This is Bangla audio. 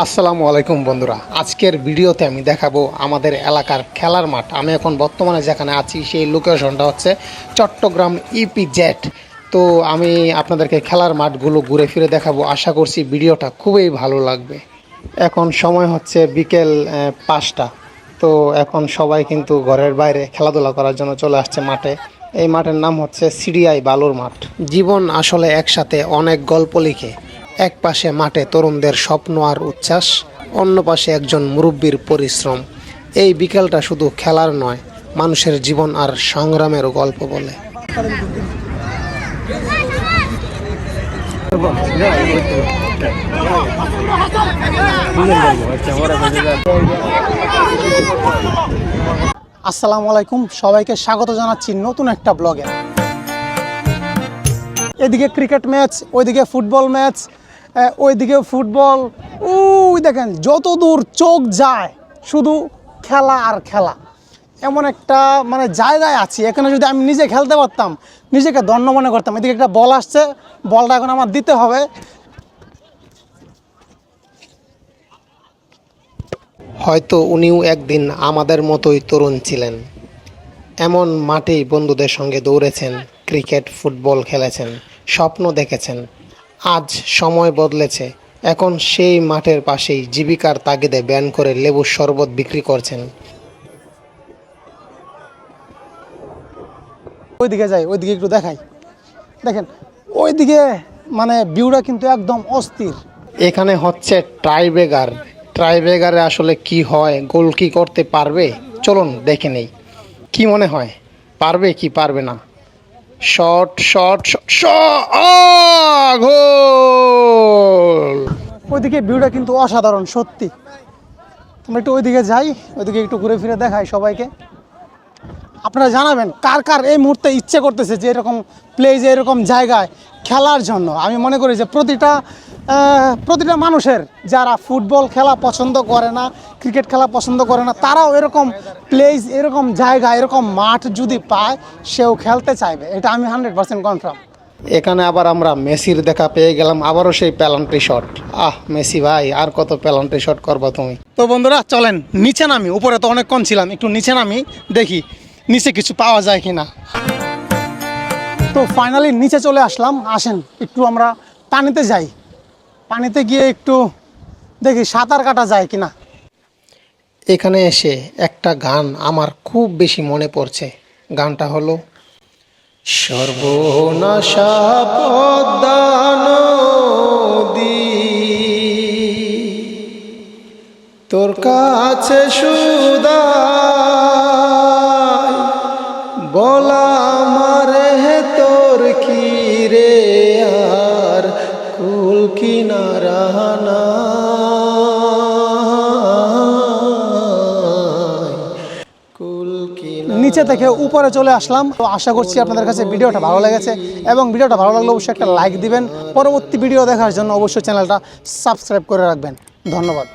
আসসালামু আলাইকুম বন্ধুরা, আজকের ভিডিওতে আমি দেখাবো আমাদের এলাকার খেলার মাঠ। আমি এখন বর্তমানে যেখানে আছি সেই লোকেশনটা হচ্ছে চট্টগ্রাম ইপিজেড। তো আমি আপনাদেরকে খেলার মাঠগুলো ঘুরে ফিরে দেখাবো। আশা করছি ভিডিওটা খুবই ভালো লাগবে। এখন সময় হচ্ছে বিকেল 5টা। তো এখন সবাই কিন্তু ঘরের বাইরে খেলাধুলা করার জন্য চলে আসছে মাঠে। এই মাঠের নাম হচ্ছে সিডিআই বালুর মাঠ। জীবন আসলে একসাথে অনেক গল্প লিখে। এক পাশে মাঠে তরুণদের স্বপ্ন আর উচ্ছ্বাস, অন্য পাশে একজন মুরব্বীর পরিশ্রম। এই বিকেলটা শুধু খেলার নয়, মানুষের জীবন আর সংগ্রামেরও গল্প বলে। আসসালামু আলাইকুম, সবাইকে স্বাগত জানাচ্ছি নতুন একটা ব্লগে। এদিকে ক্রিকেট ম্যাচ, ওইদিকে ফুটবল ম্যাচ, ওইদিকে ফুটবল, ওই দেখেন যত দূর চোখ যায় শুধু খেলা আর খেলা। এমন একটা জায়গায় আছি, এখানে যদি আমি নিজে খেলতে পারতাম নিজেকে ধন্য মনে করতাম। এদিকে একটা বল আসছে, বলটা এখন আমার দিতে হবে। হয়তো উনিও একদিন আমাদের মতোই তরুণ ছিলেন। এমন মাঠেই বন্ধুদের সঙ্গে দৌড়েছেন, ক্রিকেট ফুটবল খেলেছেন, স্বপ্ন দেখেছেন। আজ সময় বদলেছে, এখন সেই মাঠের পাশেই জীবিকার তাগিদে ব্যান করে লেবুর শরবত বিক্রি করছেন। ওইদিকে যাই, ওইদিকে একটু দেখাই। দেখেন ওইদিকে ভিউটা কিন্তু একদম অস্থির। এখানে হচ্ছে ট্রাইবেগার। ট্রাইবেগারে আসলে কি হয়, গোল কি করতে পারবে, চলুন দেখে নেই। কি মনে হয়, পারবে কি পারবে না? Shot shot goal! ওইদিকে ভিউটা কিন্তু অসাধারণ সত্যি। আমরা একটু ওইদিকে যাই, ওইদিকে একটু ঘুরে ফিরে দেখাই সবাইকে। আপনারা জানাবেন কার কার এই মুহূর্তে ইচ্ছে করতেছে যে এরকম প্লেজে, এরকম জায়গায় খেলার জন্য। আমি মনে করি যে প্রতিটা মানুষের, যারা ফুটবল খেলা পছন্দ করে না, ক্রিকেট খেলা পছন্দ করে না, তারাও এরকম প্লেস, এরকম জায়গা, এরকম মাঠ যদি পায় সেও খেলতে চাইবে। এটা আমি 100% কনফার্ম। এখানে আবার আমরা মেসির দেখা পেয়ে গেলাম, আবারও সেই পেনাল্টি শট। মেসি ভাই, আর কত পেনাল্টি শট করবো তুমি? তো বন্ধুরা চলেন নিচে নামি। উপরে তো অনেকক্ষণ ছিলাম, একটু নিচে নামি, দেখি নিচে কিছু পাওয়া যায় কিনা। তো ফাইনালি নিচে চলে আসলাম। আসেন একটু আমরা পানিতে যাই, পানিতে গিয়ে একটু দেখি সাঁতার কাটা যায় কিনা। এখানে এসে একটা গান আমার খুব বেশি মনে পড়ছে। গানটা হলো সর্বনাশা পদ্মা নদী, তোর কাছে সুদাই বলা মারে তোর কি রে, আর কুল কিনারা না। নিচে থেকে উপরে চলে আসলাম। তো আশা করছি আপনাদের কাছে ভিডিওটা ভালো লেগেছে, এবং ভিডিওটা ভালো লাগলে অবশ্যই একটা লাইক দিবেন। পরবর্তী ভিডিও দেখার জন্য অবশ্যই চ্যানেলটা সাবস্ক্রাইব করে রাখবেন। ধন্যবাদ।